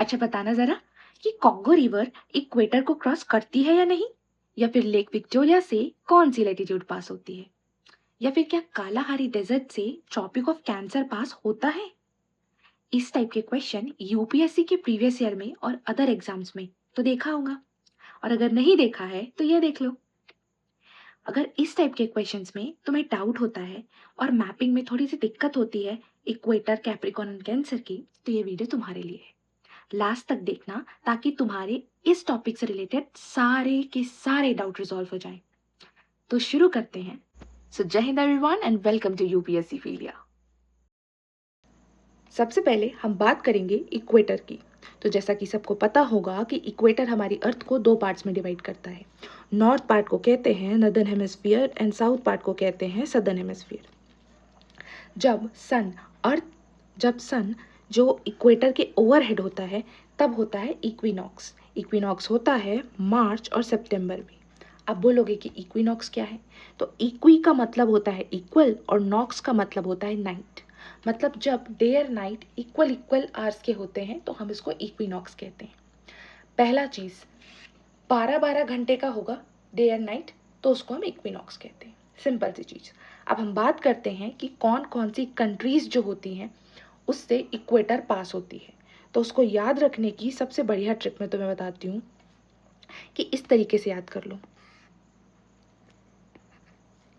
अच्छा बताना जरा कि कॉन्गो रिवर इक्वेटर को क्रॉस करती है या नहीं, या फिर लेक विक्टोरिया से कौन सी लैटिट्यूड पास होती है, या फिर क्या कालाहारी डेजर्ट से ट्रॉपिक ऑफ कैंसर पास होता है। इस टाइप के क्वेश्चन यूपीएससी के प्रीवियस ईयर में और अदर एग्जाम्स में तो देखा होगा, और अगर नहीं देखा है तो ये देख लो। अगर इस टाइप के क्वेश्चंस में तुम्हें डाउट होता है और मैपिंग में थोड़ी सी दिक्कत होती है इक्वेटर, कैप्रिकॉर्न और कैंसर की, तो ये वीडियो तुम्हारे लिए है। लास्ट तक देखना ताकि तुम्हारे इस टॉपिक से रिलेटेड सारे के सारे डाउट रिजॉल्व हो जाएं। तो शुरू करते हैं। सो जय हिंद everyone and welcome to UPSC philia. सबसे पहले हम बात करेंगे इक्वेटर की। तो जैसा कि सबको पता होगा कि इक्वेटर हमारी अर्थ को दो पार्ट्स में डिवाइड करता है। नॉर्थ पार्ट को कहते हैं northern hemisphere and south part को कहते हैं सदर्न हेमिस्फीयर। जब सन जो इक्वेटर के ओवरहेड होता है तब होता है इक्विनॉक्स। इक्विनॉक्स होता है मार्च और सितंबर में। अब बोलोगे कि इक्विनॉक्स क्या है, तो इक्वी का मतलब होता है इक्वल और नॉक्स का मतलब होता है नाइट। मतलब जब डे और नाइट इक्वल इक्वल आवर्स के होते हैं तो हम इसको इक्विनॉक्स कहते हैं। पहला चीज 12-12 घंटे का होगा डे एंड नाइट, तो उसको हम इक्विनॉक्स कहते हैं। सिंपल सी चीज। अब हम बात करते हैं कि कौन कौन सी कंट्रीज जो होती हैं उससे इक्वेटर पास होती है। तो उसको याद रखने की सबसे बढ़िया ट्रिक मैं तुम्हें बताती हूँ कि इस तरीके से याद कर लो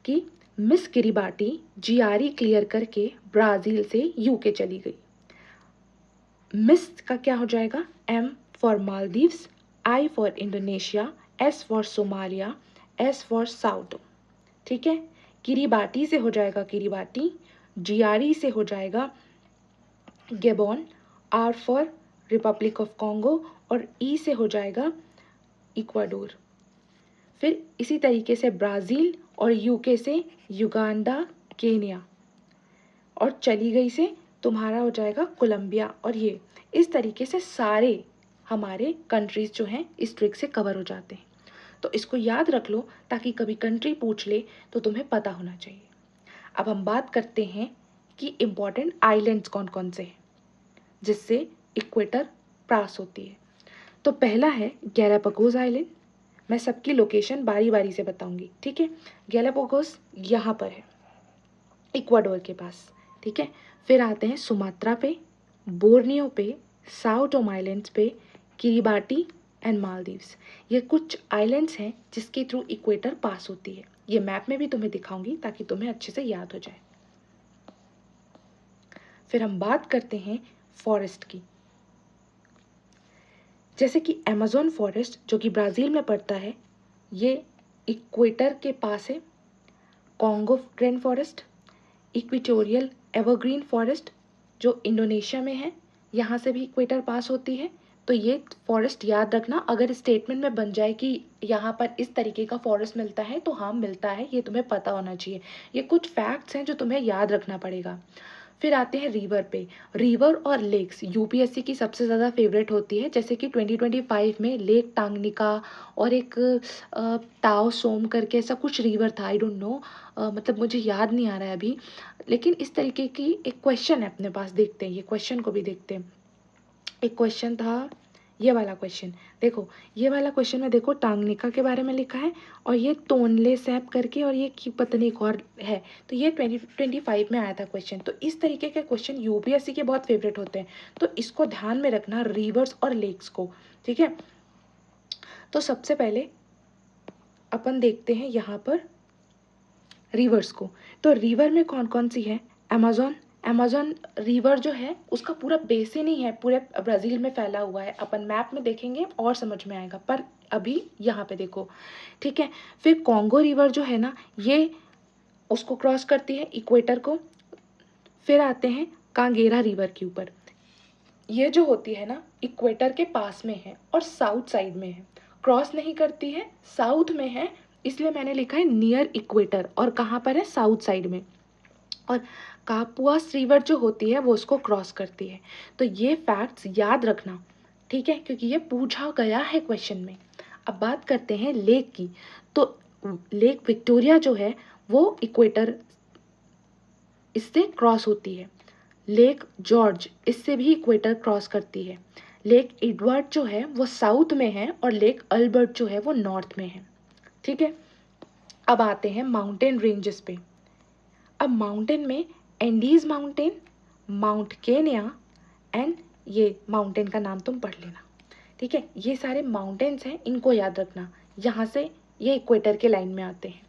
कि मिस किरिबाटी जीआरई क्लियर करके ब्राजील से यूके चली गई। मिस का क्या हो जाएगा, M for Maldives, I for Indonesia, S for Somalia, S for साउटो। ठीक है। किरिबाटी से हो जाएगा किरिबाटी, जीआरई से हो जाएगा Gabon, R for Republic of Congo और ई से हो जाएगा इक्वाडोर। फिर इसी तरीके से ब्राज़ील और यूके से युगांडा, केनिया, और चली गई से तुम्हारा हो जाएगा कोलंबिया। और ये इस तरीके से सारे हमारे कंट्रीज जो हैं इस ट्रिक से कवर हो जाते हैं। तो इसको याद रख लो ताकि कभी कंट्री पूछ ले तो तुम्हें पता होना चाहिए। अब हम बात करते हैं कि इम्पॉर्टेंट आइलैंड्स कौन कौन से हैं जिससे इक्वेटर पास होती है। तो पहला है गैलापागोस आइलैंड। मैं सबकी लोकेशन बारी बारी से बताऊंगी, ठीक है। गैलापागोस यहाँ पर है इक्वाडोर के पास, ठीक है। फिर आते हैं सुमात्रा पे, बोर्नियो पे, साओ टोम आइलैंड्स पे, किरिबाटी एंड मालदीव्स। ये कुछ आइलैंड्स हैं जिसके थ्रू इक्वेटर पास होती है। ये मैप में भी तुम्हें दिखाऊंगी ताकि तुम्हें अच्छे से याद हो जाए। फिर हम बात करते हैं फॉरेस्ट की। जैसे कि अमेज़न फॉरेस्ट जो कि ब्राज़ील में पड़ता है, ये इक्वेटर के पास है। Congo rain forest, equatorial evergreen forest जो इंडोनेशिया में है, यहाँ से भी इक्वेटर पास होती है। तो ये फॉरेस्ट याद रखना, अगर स्टेटमेंट में बन जाए कि यहाँ पर इस तरीके का फॉरेस्ट मिलता है तो हाँ मिलता है, ये तुम्हें पता होना चाहिए। ये कुछ फैक्ट्स हैं जो तुम्हें याद रखना पड़ेगा। फिर आते हैं रिवर पे। रिवर और लेक्स यूपीएससी की सबसे ज़्यादा फेवरेट होती है। जैसे कि 2025 में लेक टांगनिका और एक ताओ सोम करके ऐसा कुछ रिवर था, आई डोंट नो, मतलब मुझे याद नहीं आ रहा है अभी। लेकिन इस तरीके की एक क्वेश्चन है अपने पास, देखते हैं ये क्वेश्चन को भी देखते हैं। एक क्वेश्चन था ये वाला क्वेश्चन, देखो ये वाला क्वेश्चन में देखो टांगनिका के बारे में लिखा है और ये तोनले सैप करके और ये की पता नहीं एक और है। तो ये 2025 में आया था क्वेश्चन। तो इस तरीके के क्वेश्चन यूपीएससी के बहुत फेवरेट होते हैं, तो इसको ध्यान में रखना, रिवर्स और लेक्स को, ठीक है। तो सबसे पहले अपन देखते हैं यहाँ पर रिवर्स को। तो रिवर में कौन कौन सी है, अमेज़न रिवर जो है उसका पूरा बेसिन ही है, पूरे ब्राज़ील में फैला हुआ है। अपन मैप में देखेंगे और समझ में आएगा, पर अभी यहाँ पे देखो, ठीक है। फिर कॉन्गो रिवर जो है ना, ये उसको क्रॉस करती है इक्वेटर को। फिर आते हैं कांगेरा रिवर के ऊपर, ये जो होती है ना इक्वेटर के पास में है और साउथ साइड में है, क्रॉस नहीं करती है, साउथ में है, इसलिए मैंने लिखा है नियर इक्वेटर। और कहाँ पर है, साउथ साइड में। और कापुआस रिवर जो होती है वो उसको क्रॉस करती है। तो ये फैक्ट्स याद रखना, ठीक है, क्योंकि ये पूछा गया है क्वेश्चन में। अब बात करते हैं लेक की। तो लेक विक्टोरिया जो है वो इक्वेटर इससे क्रॉस होती है। लेक जॉर्ज इससे भी इक्वेटर क्रॉस करती है। लेक एडवर्ड जो है वो साउथ में है और लेक अल्बर्ट जो है वो नॉर्थ में है। ठीक है, अब आते हैं माउंटेन रेंजेस पे। अब माउंटेन में Andes mountain, mount Kenya and ये माउंटेन का नाम तुम पढ़ लेना। ठीक है, ये सारे माउंटेन्स हैं, इनको याद रखना। यहाँ से ये इक्वेटर के लाइन में आते हैं।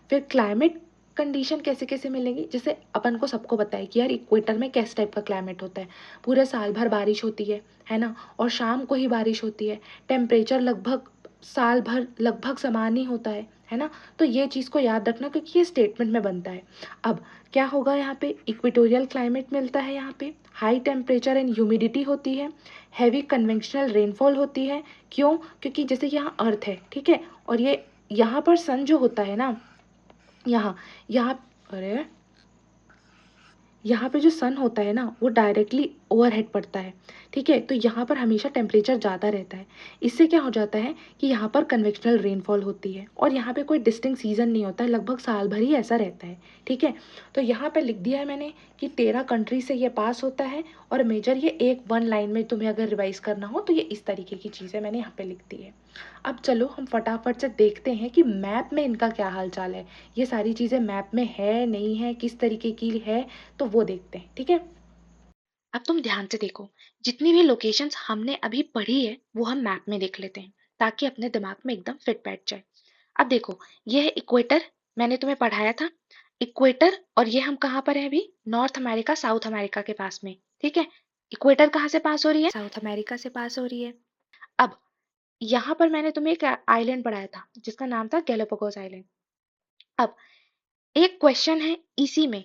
फिर क्लाइमेट कंडीशन कैसे कैसे मिलेंगी, जैसे अपन को सबको पता है कि यार इक्वेटर में किस टाइप का क्लाइमेट होता है। पूरे साल भर बारिश होती है ना, और शाम को ही बारिश होती है। टेम्परेचर लगभग साल भर लगभग समान ही होता है ना। तो ये चीज़ को याद रखना क्योंकि ये स्टेटमेंट में बनता है। अब क्या होगा, यहाँ पे इक्वेटोरियल क्लाइमेट मिलता है, यहाँ पे हाई टेम्परेचर एंड ह्यूमिडिटी होती है, हैवी कन्वेंशनल रेनफॉल होती है। क्यों? क्योंकि जैसे यहाँ अर्थ है, ठीक है, और ये यहाँ पर सन जो होता है ना, यहाँ यहाँ अरे यहाँ पे जो सन होता है ना वो डायरेक्टली ओवरहेड पड़ता है। ठीक है, तो यहाँ पर हमेशा टेम्परेचर ज़्यादा रहता है। इससे क्या हो जाता है कि यहाँ पर कन्वेक्शनल रेनफॉल होती है और यहाँ पे कोई डिस्टिंक्ट सीजन नहीं होता है, लगभग साल भर ही ऐसा रहता है। ठीक है, तो यहाँ पे लिख दिया है मैंने कि 13 कंट्री से ये पास होता है, और मेजर ये एक वन लाइन में तुम्हें अगर रिवाइज करना हो तो ये इस तरीके की चीज़ें मैंने यहाँ पे लिख दी है। अब चलो हम फटाफट से देखते हैं कि मैप में इनका क्या हाल चाल है। ये सारी चीज़ें मैप में है नहीं है, किस तरीके की है, तो वो देखते हैं। ठीक है, अब तुम ध्यान से देखो, जितनी भी लोकेशंस हमने अभी पढ़ी है वो हम मैप में देख लेते हैं ताकि अपने दिमाग में एकदम फिट बैठ जाए। अब देखो, ये है इक्वेटर, मैंने तुम्हें पढ़ाया था इक्वेटर, और ये हम कहाँ पर है अभी, नॉर्थ अमेरिका साउथ अमेरिका के पास में। ठीक है, इक्वेटर कहाँ से पास हो रही है, साउथ अमेरिका से पास हो रही है। अब यहाँ पर मैंने तुम्हें एक आइलैंड पढ़ाया था जिसका नाम था गैलापागोस आइलैंड। अब एक क्वेश्चन है इसी में,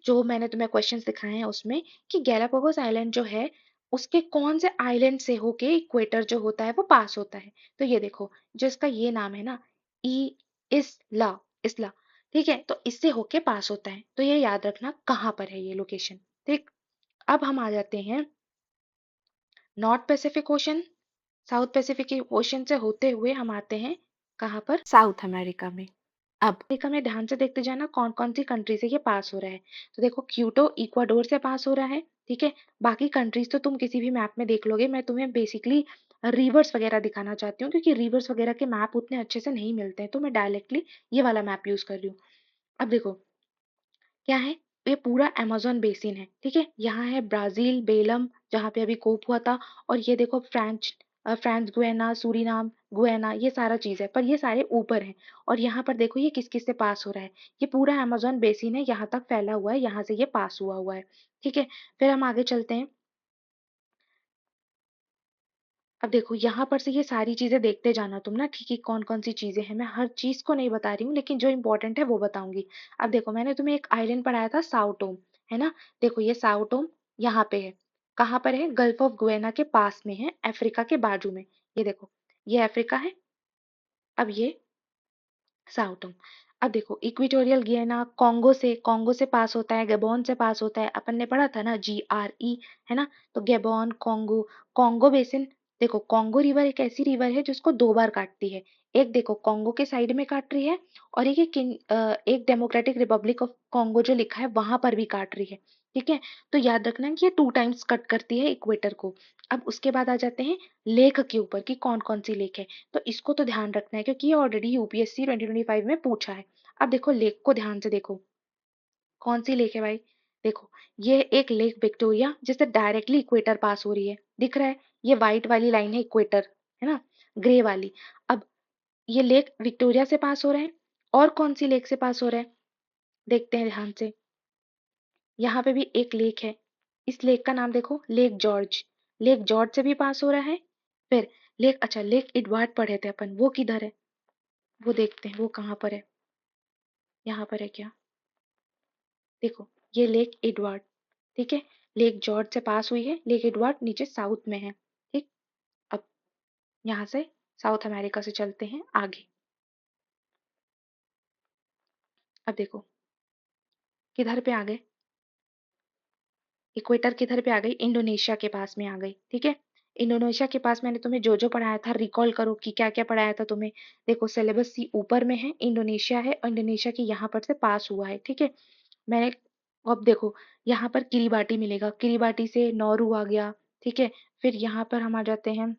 जो मैंने तुम्हें क्वेश्चंस दिखाए हैं उसमें, कि गैलापागोस आइलैंड जो है उसके कौन से आइलैंड से होके इक्वेटर जो होता है वो पास होता है। तो ये देखो, जो इसका ये नाम है ना, ई इसला इसला, ठीक है, तो इससे होके पास होता है। तो ये याद रखना कहाँ पर है ये लोकेशन। ठीक, अब हम आ जाते हैं north Pacific ocean, south Pacific ocean से होते हुए हम आते हैं कहाँ पर, साउथ अमेरिका में। अब अमेरिका में ध्यान से देखते जाना कौन कौन सी कंट्री से ये पास हो रहा है। तो देखो, क्यूटो इक्वाडोर से पास हो रहा है। ठीक है, बाकी कंट्रीज तो तुम किसी भी मैप में देख लोगे, मैं तुम्हें बेसिकली रिवर्स वगैरह दिखाना चाहती हूँ क्योंकि रिवर्स वगैरह के मैप उतने अच्छे से नहीं मिलते हैं, तो मैं डायरेक्टली ये वाला मैप यूज कर रही हूँ। अब देखो क्या है, ये पूरा अमेज़न बेसिन है। ठीक है, यहाँ है ब्राजील बेलम जहाँ पे अभी कोप हुआ था, और ये देखो फ्रांस गुयाना सूरीनाम गुयाना, ये सारा चीज है, पर ये सारे ऊपर हैं। और यहाँ पर देखो ये किस किस से पास हो रहा है, ये पूरा अमेज़न बेसिन है, यहाँ तक फैला हुआ है, यहाँ से ये पास हुआ हुआ है। ठीक है, फिर हम आगे चलते हैं। अब देखो यहाँ पर से ये सारी चीजें देखते जाना तुम ना, ठीक है, कौन कौन सी चीजें हैं, मैं हर चीज को नहीं बता रही हूँ लेकिन जो इंपॉर्टेंट है वो बताऊंगी। अब देखो, मैंने तुम्हें एक आइलैंड पढ़ाया था साउटोम, है ना। देखो ये साउटोम यहाँ पे है, कहाँ पर है, गल्फ ऑफ गुएना के पास में है, अफ्रीका के बाजू में। ये देखो, ये अफ्रीका है। अब ये साउटोम। अब देखो, इक्वेटोरियल गियाना कॉन्गो से पास होता है, गैबोन से पास होता है, अपन ने पढ़ा था ना GRE, है ना। तो गैबोन कॉन्गो, कॉन्गो बेसिन। देखो, कॉन्गो रिवर एक ऐसी रिवर है जिसको दो बार काटती है। एक देखो कॉन्गो के साइड में काट रही है, और एक डेमोक्रेटिक रिपब्लिक ऑफ कॉन्गो जो लिखा है वहां पर भी काट रही है। ठीक है, तो याद रखना कि ये 2 टाइम्स कट करती है इक्वेटर को। अब उसके बाद आ जाते हैं लेक के ऊपर कि कौन कौन सी लेक है। तो इसको तो ध्यान रखना है क्योंकि ये ऑलरेडी यूपीएससी 2025 में पूछा है। अब देखो लेक को ध्यान से देखो, कौन सी लेक है भाई, देखो ये एक लेक विक्टोरिया जिससे डायरेक्टली इक्वेटर पास हो रही है, दिख रहा है, ये व्हाइट वाली लाइन है इक्वेटर, है ना, ग्रे वाली। अब ये लेक विक्टोरिया से पास हो रहा है, और कौन सी लेक से पास हो रहा है, देखते हैं ध्यान से। यहाँ पे भी एक लेक है, इस लेक का नाम देखो, लेक जॉर्ज, लेक जॉर्ज से भी पास हो रहा है। फिर लेक एडवर्ड पढ़े थे अपन, वो किधर है, वो देखते हैं वो कहाँ पर है, यहाँ पर है क्या, देखो ये लेक एडवर्ड। ठीक है, लेक जॉर्ज से पास हुई है, लेक एडवर्ड नीचे साउथ में है। ठीक, अब यहाँ से साउथ अमेरिका से चलते हैं आगे। अब देखो किधर पे आ गए, इक्वेटर किधर पे आ गई, इंडोनेशिया के पास में आ गई। ठीक है, इंडोनेशिया के पास मैंने तुम्हें जो जो पढ़ाया था रिकॉल करो कि क्या क्या पढ़ाया था तुम्हें। देखो सिलेबस सी ऊपर में है, इंडोनेशिया है, और इंडोनेशिया के यहाँ पर से पास हुआ है। ठीक है, मैंने, अब देखो यहाँ पर किरीबाटी मिलेगा, किरीबाटी से नौरू आ गया, ठीक है। फिर यहाँ पर हम आ जाते हैं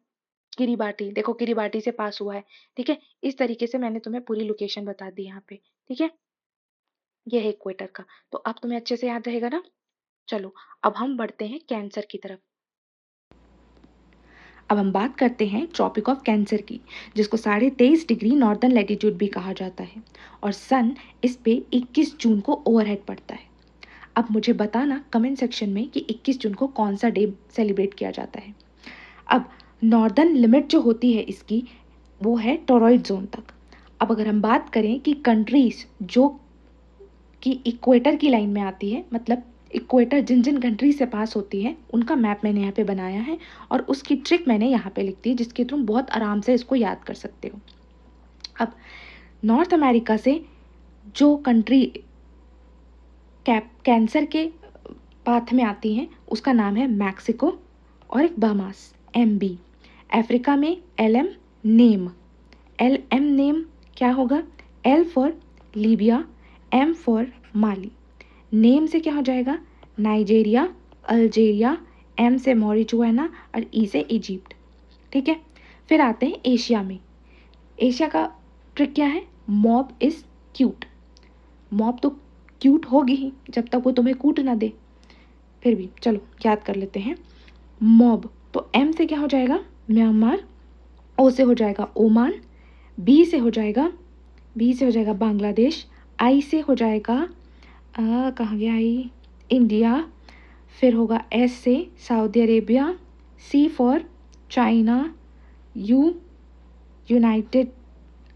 किरीबाटी, देखो किरीबाटी से पास हुआ है। ठीक है, इस तरीके से मैंने तुम्हें पूरी लोकेशन बता दी यहाँ पे। ठीक है, ये है इक्वेटर का, तो अब तुम्हें अच्छे से याद रहेगा ना। चलो अब हम बढ़ते हैं कैंसर की तरफ। अब हम बात करते हैं ट्रॉपिक ऑफ कैंसर की, जिसको 23.5 डिग्री नॉर्दर्न लैटिट्यूड भी कहा जाता है, और सन इस पे 21 जून को ओवरहेड पड़ता है। अब मुझे बताना कमेंट सेक्शन में कि 21 जून को कौन सा डे सेलिब्रेट किया जाता है। अब नॉर्दर्न लिमिट जो होती है इसकी, वो है टोरॉइड जोन तक। अब अगर हम बात करें कि कंट्रीज जो कि इक्वेटर की लाइन में आती है, मतलब इक्वेटर जिन जिन कंट्री से पास होती है, उनका मैप मैंने यहाँ पे बनाया है, और उसकी ट्रिक मैंने यहाँ पे लिख दी, जिसके तुम बहुत आराम से इसको याद कर सकते हो। अब नॉर्थ अमेरिका से जो कंट्री कैंसर के पाथ में आती हैं, उसका नाम है मैक्सिको, और एक बहामास MB। अफ्रीका में LM नेम, LM नेम क्या होगा, L for Libya, M for Mali. Name से क्या हो जाएगा, नाइजेरिया, अल्जेरिया, M से मॉरिजुआना, और E से इजिप्ट। ठीक है, फिर आते हैं एशिया में। एशिया का ट्रिक क्या है, मॉब इज क्यूट। मॉब तो क्यूट होगी ही जब तक वो तुम्हें कूट ना दे, फिर भी चलो याद कर लेते हैं। मॉब तो M से क्या हो जाएगा, म्यांमार, O से हो जाएगा ओमान, B से हो जाएगा बांग्लादेश, I से हो जाएगा कहाँ गया आई, इंडिया, फिर होगा S से Saudi Arabia, C for China, United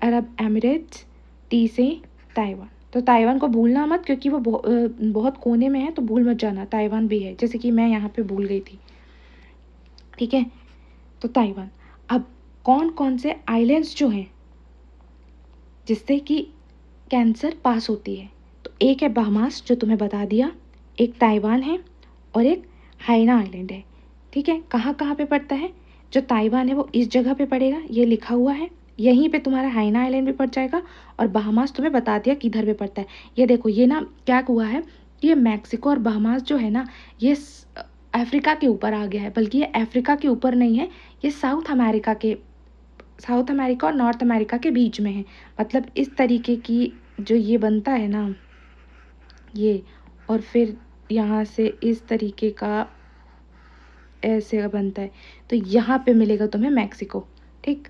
Arab Emirates, T से ताइवान। तो ताइवान को भूलना मत, क्योंकि वो बहुत कोने में है, तो भूल मत जाना, ताइवान भी है, जैसे कि मैं यहाँ पे भूल गई थी। ठीक है, तो ताइवान। अब कौन कौन से आइलैंड्स जो हैं जिससे कि कैंसर पास होती है, तो एक है बहामास जो तुम्हें बता दिया, एक ताइवान है, और एक हाइना आइलैंड है। ठीक है, कहाँ कहाँ पे पड़ता है, जो ताइवान है वो इस जगह पे पड़ेगा, ये लिखा हुआ है, यहीं पे तुम्हारा हाइना आइलैंड भी पड़ जाएगा, और बहामास तुम्हें बता दिया किधर पे पड़ता है। ये देखो, ये ना क्या हुआ है, ये मैक्सिको और बहामास जो है ना, ये अफ्रीका के ऊपर आ गया है, बल्कि ये अफ्रीका के ऊपर नहीं है, ये साउथ अमेरिका और नॉर्थ अमेरिका के बीच में है। मतलब इस तरीके की जो ये बनता है ना, ये, और फिर यहाँ से इस तरीके का ऐसे बनता है, तो यहाँ पे मिलेगा तुम्हें मैक्सिको। ठीक,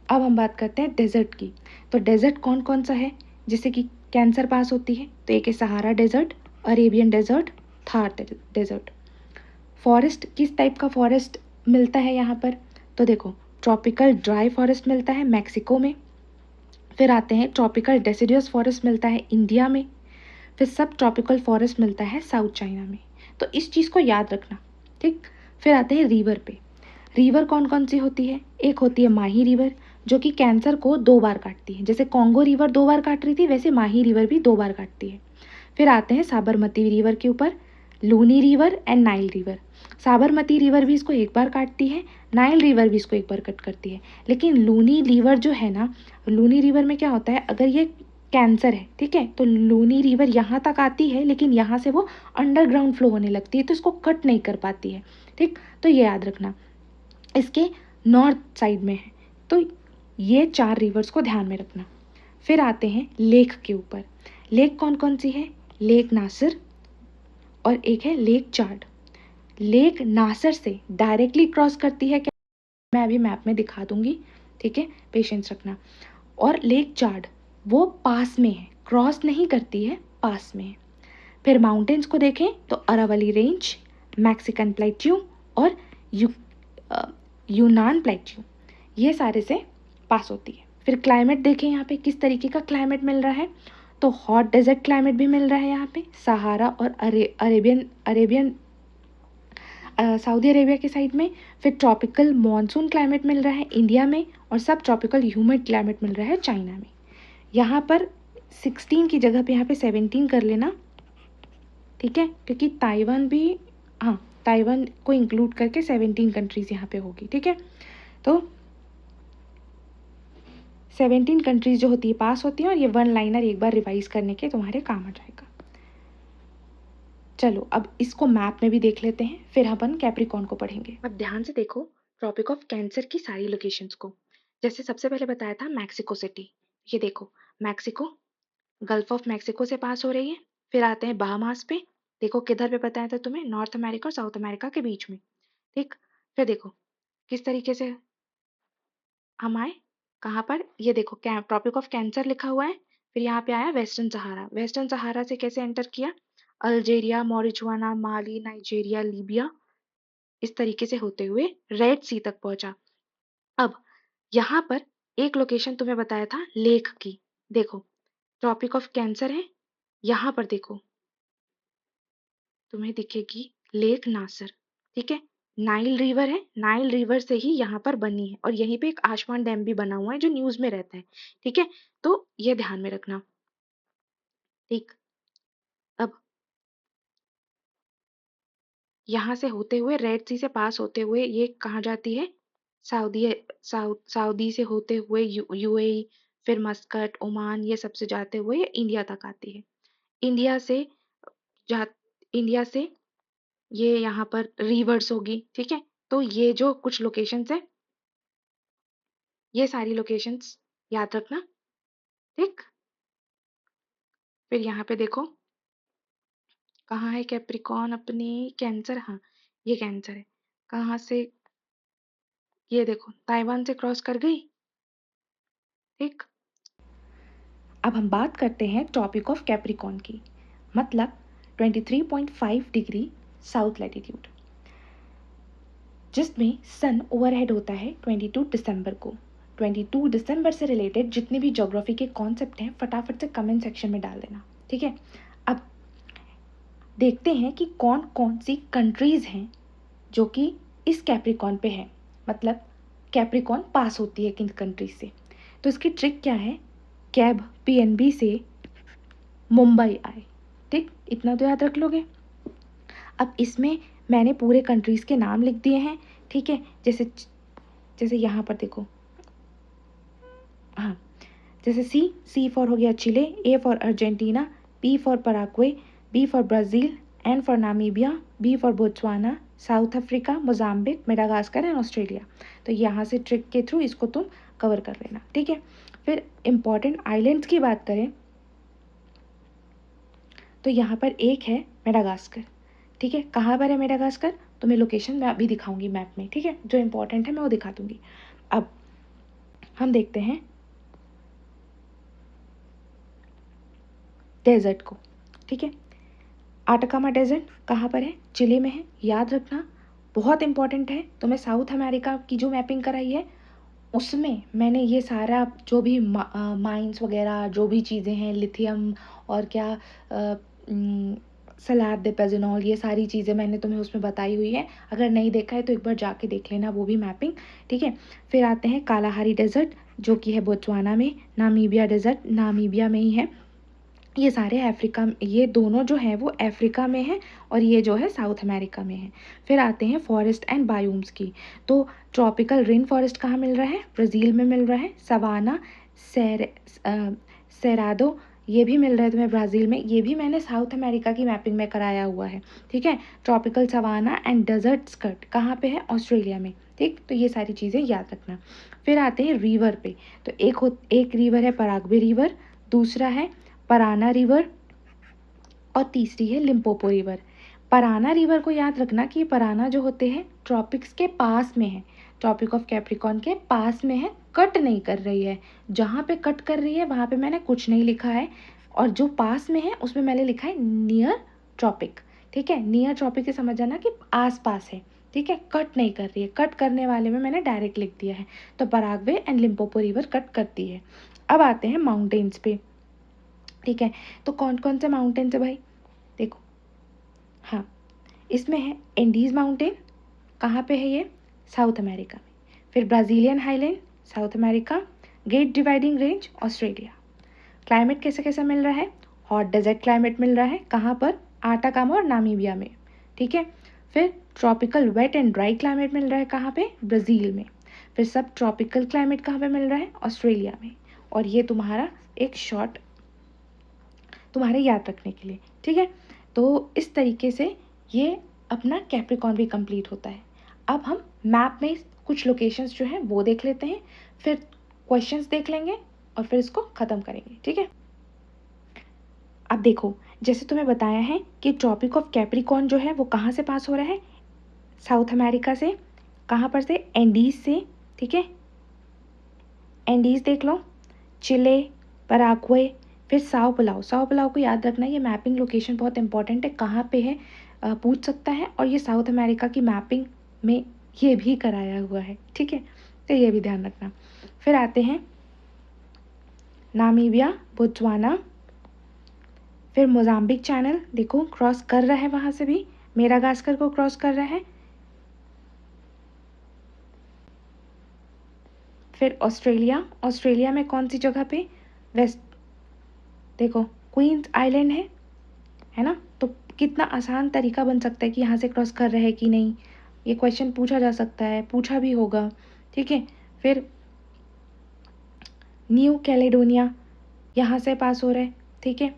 अब हम बात करते हैं डेजर्ट की। तो डेजर्ट कौन कौन सा है जिससे कि कैंसर पास होती है, तो एक है Sahara desert, Arabian desert, Thar desert. Forest किस टाइप का फॉरेस्ट मिलता है यहाँ पर, तो देखो ट्रॉपिकल ड्राई फॉरेस्ट मिलता है मैक्सिको में, फिर आते हैं ट्रॉपिकल डेसिडियस फॉरेस्ट मिलता है इंडिया में, फिर सब ट्रॉपिकल फॉरेस्ट मिलता है साउथ चाइना में। तो इस चीज़ को याद रखना। ठीक, फिर आते हैं रिवर पे। रिवर कौन कौन सी होती है, एक होती है माही रिवर, जो कि कैंसर को 2 बार काटती है, जैसे कॉन्गो रिवर 2 बार काट रही थी, वैसे माही रिवर भी 2 बार काटती है। फिर आते हैं साबरमती रिवर के ऊपर, Luni river and Nile river. Sabarmati river भी इसको 1 बार काटती है, नाइल रिवर भी इसको 1 बार कट करती है। लेकिन लूनी रिवर जो है ना, लूनी रिवर में क्या होता है, अगर ये कैंसर है, ठीक है, तो लूनी रिवर यहाँ तक आती है, लेकिन यहाँ से वो अंडरग्राउंड फ्लो होने लगती है, तो इसको कट नहीं कर पाती है। ठीक, तो ये याद रखना, इसके नॉर्थ साइड में है। तो ये 4 रिवर्स को ध्यान में रखना। फिर आते हैं लेक के ऊपर। लेक कौन कौन सी है, लेक नासिर, और एक है लेक चाड। लेक नासिर से डायरेक्टली क्रॉस करती है क्या, मैं अभी मैप में दिखा दूंगी। ठीक है, पेशेंस रखना। और लेक चाड वो पास में है, क्रॉस नहीं करती है, पास में है। फिर माउंटेन्स को देखें तो अरावली रेंज, मैक्सिकन प्लेट्यू, और यूनान प्लेट्यू, ये सारे से पास होती है। फिर क्लाइमेट देखें यहाँ पे किस तरीके का क्लाइमेट मिल रहा है, तो हॉट डेजर्ट क्लाइमेट भी मिल रहा है यहाँ पे, सहारा और अरेबियन सऊदी अरेबिया के साइड में। फिर ट्रॉपिकल मॉनसून क्लाइमेट मिल रहा है इंडिया में, और सब ट्रॉपिकल ह्यूमिड क्लाइमेट मिल रहा है चाइना में। यहाँ पर 16 की जगह पे यहाँ पे 17 कर लेना। ठीक है, क्योंकि ताइवान भी, हाँ, ताइवान को इंक्लूड करके 17 कंट्रीज यहाँ पे होगी। ठीक है, तो 17 कंट्रीज जो होती है पास होती हैं, और ये 1 लाइनर एक बार रिवाइज करने के तुम्हारे काम आ जाएगा। चलो अब इसको मैप में भी देख लेते हैं, फिर अपन कैप्रिकॉर्न को पढ़ेंगे। अब ध्यान से देखो ट्रॉपिक ऑफ कैंसर की सारी लोकेशंस को। जैसे सबसे पहले बताया था मैक्सिको सिटी, ये देखो मैक्सिको, गल्फ ऑफ मैक्सिको से पास हो रही है। फिर आते हैं बहामास पे, देखो किधर पे बताया था तुम्हें, नॉर्थ अमेरिका और साउथ अमेरिका के बीच में, ठीक। फिर देखो किस तरीके से हम आए, कहाँ पर, ये देखो ट्रॉपिक ऑफ कैंसर लिखा हुआ है। फिर यहाँ पे आया वेस्टर्न सहारा, वेस्टर्न सहारा से कैसे एंटर किया, अल्जेरिया, मॉरिजुआना, माली, नाइजीरिया, लीबिया, इस तरीके से होते हुए रेड सी तक पहुंचा। अब यहाँ पर एक लोकेशन तुम्हें बताया था लेक की, देखो ट्रॉपिक ऑफ कैंसर है, यहाँ पर देखो तुम्हें दिखेगी लेक नासर, ठीक है। नाइल रिवर है, नाइल रिवर से ही यहाँ पर बनी है, और यहीं पे एक आसमान डैम भी बना हुआ है जो न्यूज में रहता है, ठीक है। तो ये ध्यान में रखना, ठीक। अब यहाँ से होते हुए रेड सी से पास होते हुए ये कहाँ जाती है, सऊदी, सऊदी से होते हुए यूएई, फिर मस्कट, ओमान, ये सबसे जाते हुए ये इंडिया तक आती है। इंडिया से जा इंडिया से ये यहाँ पर रिवर्स होगी, ठीक है। तो ये जो कुछ लोकेशंस है, ये सारी लोकेशंस याद रखना, ठीक। फिर यहाँ पे देखो कहाँ है कैप्रिकॉर्न अपनी, कैंसर, हाँ ये कैंसर है। कहाँ से, ये देखो ताइवान से क्रॉस कर गई, ठीक। अब हम बात करते हैं टॉपिक ऑफ कैप्रिकॉर्न की, मतलब 23.5 डिग्री साउथ लैटिट्यूड, जिसमें सन ओवरहेड होता है 22 दिसंबर को। 22 दिसंबर से रिलेटेड जितने भी ज्योग्राफी के कॉन्सेप्ट हैं फटाफट से कमेंट सेक्शन में डाल देना, ठीक है। अब देखते हैं कि कौन कौन सी कंट्रीज़ हैं जो कि इस कैप्रिकॉर्न पे है, मतलब कैप्रिकॉर्न पास होती है किन कंट्रीज से। तो इसकी ट्रिक क्या है, कैब पीएनबी से मुंबई आए, ठीक, इतना तो याद रख लोगे। अब इसमें मैंने पूरे कंट्रीज़ के नाम लिख दिए हैं, ठीक है। जैसे जैसे यहाँ पर देखो, हाँ, जैसे सी फॉर हो गया Chile, A for Argentina, P for Paraguay, B for Brazil, N for Namibia, B for Botswana, South Africa, Mozambique, Madagascar and Australia. तो यहाँ से ट्रिक के थ्रू इसको तुम कवर कर लेना, ठीक है। फिर इम्पॉर्टेंट आइलैंड्स की बात करें तो यहाँ पर एक है मेडागास्कर, ठीक है। कहाँ पर है मेडागास्कर, तो मैं लोकेशन मैं अभी दिखाऊंगी मैप में, ठीक है। जो इम्पोर्टेंट है मैं वो दिखा दूंगी। अब हम देखते हैं डेजर्ट को, ठीक है। आटकामा डेजर्ट कहाँ पर है, चिली में है, याद रखना, बहुत इंपॉर्टेंट है। तो मैं साउथ अमेरिका की जो मैपिंग कराई है उसमें मैंने ये सारा जो भी माइंस वगैरह जो भी चीज़ें हैं, लिथियम और क्या सलार दे पेजिनॉल, ये सारी चीज़ें मैंने तुम्हें उसमें बताई हुई है। अगर नहीं देखा है तो एक बार जाके देख लेना वो भी मैपिंग, ठीक है। फिर आते हैं कालाहारी डेजर्ट जो कि है बोत्सवाना में, नामीबिया डेजर्ट नामीबिया में ही है। ये सारे अफ्रीका, ये दोनों जो हैं वो अफ्रीका में हैं और ये जो है साउथ अमेरिका में है। फिर आते हैं फॉरेस्ट एंड बायोम्स की, तो ट्रॉपिकल रेन फॉरेस्ट कहाँ मिल रहा है, ब्राज़ील में मिल रहा है। सवाना, सेराडो, ये भी मिल रहा है तुम्हें ब्राज़ील में, ये भी मैंने साउथ अमेरिका की मैपिंग में कराया हुआ है, ठीक है। Tropical savanna and desert scrub कहाँ पे है, ऑस्ट्रेलिया में, ठीक। तो ये सारी चीज़ें याद रखना। फिर आते हैं रिवर पे, तो एक रिवर है पराग्वे रिवर, दूसरा है पराना रिवर और तीसरी है लिम्पोपो रिवर। पराना रिवर को याद रखना कि पराना जो होते हैं ट्रॉपिक्स के पास में है, ट्रॉपिक ऑफ कैप्रिकॉर्न के पास में है, कट नहीं कर रही है। जहाँ पे कट कर रही है वहाँ पे मैंने कुछ नहीं लिखा है, और जो पास में है उसमें मैंने लिखा है नियर ट्रॉपिक, ठीक है। नियर ट्रॉपिक से समझ जाना कि आस पास है, ठीक है। कट नहीं कर रही है, कट करने वाले में मैंने डायरेक्ट लिख दिया है। तो Paraguay and Limpopo river cut करती है। अब आते हैं माउंटेन्स पे, ठीक है। तो कौन कौन से माउंटेन्स है भाई, देखो, हाँ, इसमें है एंडीज माउंटेन, कहाँ पे है ये, साउथ अमेरिका में। फिर Brazilian highland, south America. Great dividing range, Australia. Climate कैसा कैसा मिल रहा है, हॉट डेजर्ट क्लाइमेट मिल रहा है, कहाँ पर, आटाकामा और नामीबिया में, ठीक है। फिर tropical wet and dry climate मिल रहा है कहाँ पे, ब्राज़ील में। फिर सब ट्रॉपिकल क्लाइमेट कहाँ पे मिल रहा है, ऑस्ट्रेलिया में। और ये तुम्हारा एक शॉर्ट तुम्हारे याद रखने के लिए, ठीक है। तो इस तरीके से ये अपना कैप्रिकॉर्न भी कंप्लीट होता है। अब हम मैप में कुछ लोकेशंस जो हैं वो देख लेते हैं, फिर क्वेश्चंस देख लेंगे और फिर इसको ख़त्म करेंगे, ठीक है। अब देखो, जैसे तुम्हें बताया है कि ट्रॉपिक ऑफ कैप्रिकॉर्न जो है वो कहाँ से पास हो रहा है, साउथ अमेरिका से। कहाँ पर से, एंडीज से, ठीक है। एंडीज देख लो, चिले, पराग्वे, फिर साओ पुलाव। साओ पुलाव को याद रखना, ये मैपिंग लोकेशन बहुत इंपॉर्टेंट है, कहाँ पे है पूछ सकता है, और ये साउथ अमेरिका की मैपिंग में ये भी कराया हुआ है, ठीक है, तो ये भी ध्यान रखना। फिर आते हैं नामीबिया, बोत्सवाना, फिर मोजाम्बिक चैनल, देखो क्रॉस कर रहा है वहाँ से भी, मेडागास्कर को क्रॉस कर रहा है। फिर ऑस्ट्रेलिया, ऑस्ट्रेलिया में कौन सी जगह पे, वेस्ट, देखो क्वींस आइलैंड है ना। तो कितना आसान तरीका बन सकता है कि यहाँ से क्रॉस कर रहे हैं कि नहीं, ये क्वेश्चन पूछा जा सकता है, पूछा भी होगा, ठीक है। फिर न्यू कैलेडोनिया यहाँ से पास हो रहा है, ठीक है।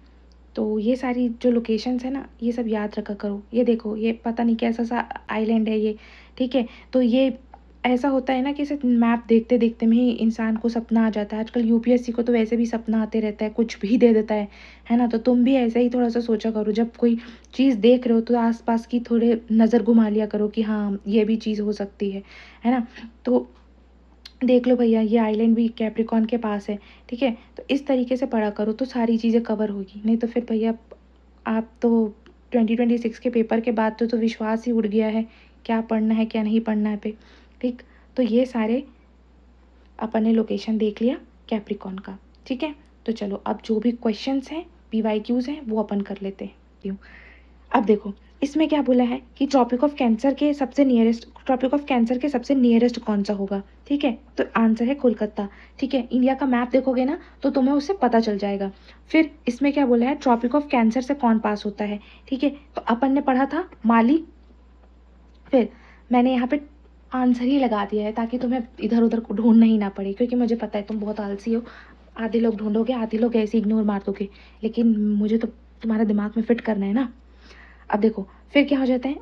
तो ये सारी जो लोकेशंस है ना, ये सब याद रखा करो। ये देखो, ये पता नहीं कैसा सा आइलैंड है ये, ठीक है। तो ये ऐसा होता है ना कि सिर्फ मैप देखते देखते में ही इंसान को सपना आ जाता है। आजकल यूपीएससी को तो वैसे भी सपना आते रहता है, कुछ भी दे देता है ना। तो तुम भी ऐसे ही थोड़ा सा सोचा करो, जब कोई चीज़ देख रहे हो तो आसपास की थोड़े नज़र घुमा लिया करो कि हाँ ये भी चीज़ हो सकती है ना। तो देख लो भैया, ये आइलैंड भी कैप्रिकॉर्न के पास है, ठीक है। तो इस तरीके से पढ़ा करो तो सारी चीज़ें कवर होगी, नहीं तो फिर भैया आप तो 2026 के पेपर के बाद तो विश्वास ही उड़ गया है क्या पढ़ना है क्या नहीं पढ़ना है पे, ठीक। तो ये सारे अपन ने लोकेशन देख लिया कैप्रिकॉर्न का, ठीक है। तो चलो अब जो भी क्वेश्चंस हैं, PYQs हैं, वो अपन कर लेते हैं। अब देखो, इसमें क्या बोला है कि ट्रॉपिक ऑफ कैंसर के सबसे नियरेस्ट कौन सा होगा, ठीक है। तो आंसर है कोलकाता, ठीक है। इंडिया का मैप देखोगे ना तो तुम्हें उससे पता चल जाएगा। फिर इसमें क्या बोला है, ट्रॉपिक ऑफ कैंसर से कौन पास होता है, ठीक है। तो अपन ने पढ़ा था माली। फिर मैंने यहाँ पे आंसर ही लगा दिया है ताकि तुम्हें इधर उधर ढूंढना ही ना पड़े, क्योंकि मुझे पता है तुम बहुत आलसी हो, आधे लोग ढूंढोगे, आधे लोग ऐसे इग्नोर मार दोगे, लेकिन मुझे तो तुम्हारे दिमाग में फिट करना है ना। अब देखो फिर क्या हो जाता है,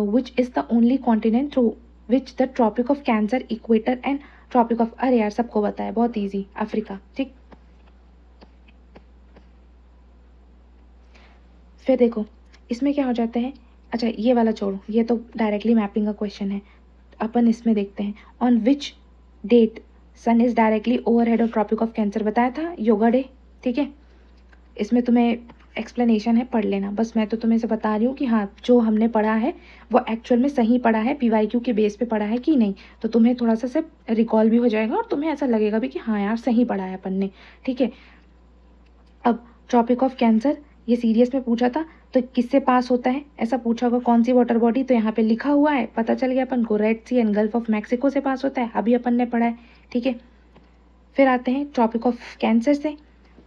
which is the only continent through which the Tropic of Cancer, equator and Tropic of, अरे यार सबको बताया, बहुत ईजी, अफ्रीका, ठीक। फिर देखो इसमें क्या हो जाता है, अच्छा ये वाला छोड़ो, ये तो डायरेक्टली मैपिंग का क्वेश्चन है। अपन इसमें देखते हैं, on which date sun is directly over head of Tropic of Cancer, बताया था योगा डे, ठीक है। इसमें तुम्हें एक्सप्लेनेशन है, पढ़ लेना, बस मैं तो तुम्हें से बता रही हूँ कि हाँ जो हमने पढ़ा है वो एक्चुअल में सही पढ़ा है, PYQ के बेस पे पढ़ा है कि नहीं। तो तुम्हें थोड़ा सा से रिकॉल भी हो जाएगा और तुम्हें ऐसा लगेगा भी कि हाँ यार सही पढ़ा है अपन ने, ठीक है। अब ट्रॉपिक ऑफ कैंसर ये सीरियस में पूछा था, तो किससे पास होता है ऐसा पूछा होगा, कौन सी वाटर बॉडी, तो यहाँ पे लिखा हुआ है, पता चल गया अपन को, Red Sea and Gulf of Mexico से पास होता है, अभी अपन ने पढ़ा है, ठीक है। फिर आते हैं ट्रॉपिक ऑफ कैंसर से,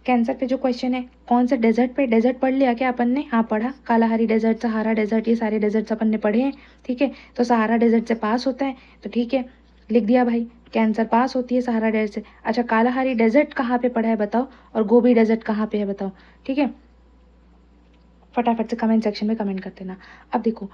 कैंसर पे जो क्वेश्चन है, कौन से डेजर्ट पे, डेजर्ट पढ़ लिया क्या अपन ने, हाँ पढ़ा, कालाहारी डेजर्ट, सहारा डेजर्ट, ये सारे डेजर्ट्स अपन ने पढ़े हैं, ठीक है। तो सहारा डेजर्ट से पास होता है, तो ठीक है, लिख दिया भाई, कैंसर पास होती है सहारा डेजर्ट से। अच्छा कालाहारी डेजर्ट कहाँ पे पढ़ा है बताओ, और गोबी डेजर्ट कहाँ पे है बताओ, ठीक है। फटाफट से कमेंट सेक्शन में कमेंट कर देना। अब देखो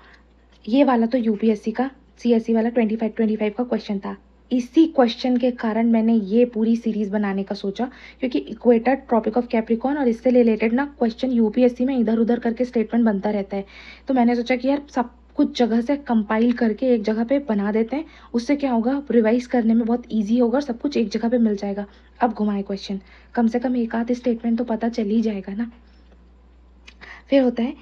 ये वाला तो यूपीएससी का CSE वाला 25 का क्वेश्चन था, इसी क्वेश्चन के कारण मैंने ये पूरी सीरीज बनाने का सोचा, क्योंकि इक्वेटर, ट्रॉपिक ऑफ कैप्रिकॉर्न और इससे रिलेटेड ना क्वेश्चन यूपीएससी में इधर उधर करके स्टेटमेंट बनता रहता है। तो मैंने सोचा कि यार सब कुछ जगह से कंपाइल करके एक जगह पे बना देते हैं, उससे क्या होगा, रिवाइज करने में बहुत ईजी होगा और सब कुछ एक जगह पे मिल जाएगा। अब घुमाए क्वेश्चन, कम से कम एक आध स्टेटमेंट तो पता चल ही जाएगा ना। फिर होता है,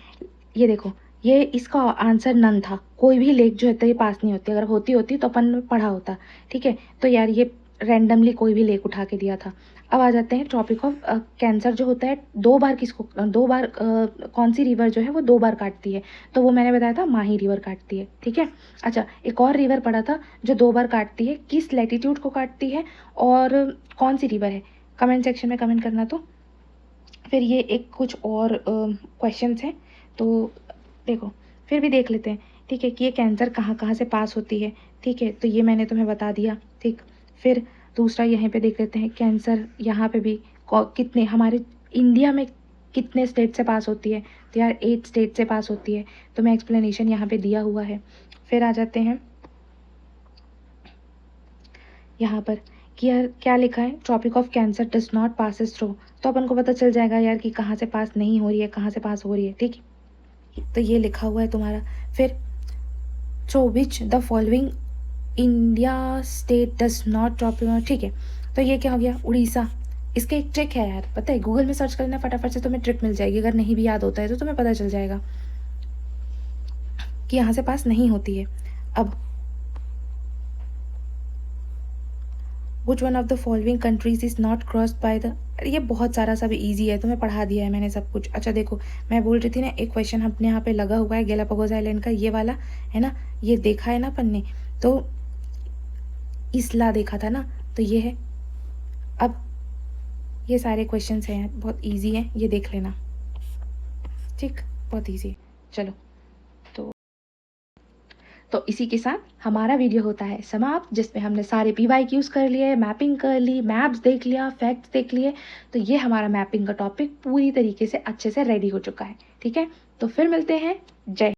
ये देखो ये इसका आंसर नन था, कोई भी लेक जो है ये पास नहीं होती, अगर होती तो अपन पढ़ा होता, ठीक है। तो यार ये रैंडमली कोई भी लेक उठा के दिया था। अब आ जाते हैं ट्रॉपिक ऑफ कैंसर जो होता है, दो बार कौन सी रिवर जो है वो 2 बार काटती है, तो वो मैंने बताया था माही रिवर काटती है, ठीक है। अच्छा एक और रिवर पढ़ा था जो 2 बार काटती है, किस लैटिट्यूड को काटती है और कौन सी रिवर है, कमेंट सेक्शन में कमेंट करना। तो फिर ये एक कुछ और क्वेश्चंस हैं, तो देखो फिर भी देख लेते हैं, ठीक है, कि ये कैंसर कहाँ कहाँ से पास होती है, ठीक है। तो ये मैंने तुम्हें बता दिया, ठीक। फिर दूसरा यहाँ पे देख लेते हैं, कैंसर यहाँ पे भी कितने हमारे इंडिया में कितने स्टेट से पास होती है, तो यार 8 स्टेट से पास होती है। तो मैं एक्सप्लेनेशन यहाँ पे दिया हुआ है। फिर आ जाते हैं यहाँ पर कि यार क्या लिखा है, Tropic of Cancer does not passes through. तो अपन को पता चल जाएगा यार कि कहाँ से पास नहीं हो रही है, कहाँ से पास हो रही है, ठीक है। तो ये लिखा हुआ है तुम्हारा। फिर through which the following India state does not tropic, ठीक है। तो ये क्या हो गया, उड़ीसा। इसका एक ट्रिक है यार, पता है, गूगल में सर्च करना फटाफट से, तुम्हें ट्रिक मिल जाएगी। अगर नहीं भी याद होता है तो तुम्हें पता चल जाएगा कि यहाँ से पास नहीं होती है। अब which one of the following countries is not crossed by the, ये बहुत सारा सब इजी है, तुम्हें पढ़ा दिया है मैंने सब कुछ। अच्छा देखो, मैं बोल रही थी ना एक क्वेश्चन अपने यहाँ पे लगा हुआ है गैलापागोस आइलैंड का, ये वाला है ना, ये देखा है ना अपन ने, तो इसला देखा था ना, तो ये है। अब ये सारे क्वेश्चंस हैं, बहुत इजी हैं, ये देख लेना, ठीक, बहुत इजी है। चलो, तो इसी के साथ हमारा वीडियो होता है समाप्त, जिसमें हमने सारे PYQs कर लिए, मैपिंग कर ली, मैप्स देख लिया, फैक्ट्स देख लिए। तो ये हमारा मैपिंग का टॉपिक पूरी तरीके से अच्छे से रेडी हो चुका है, ठीक है। तो फिर मिलते हैं, जय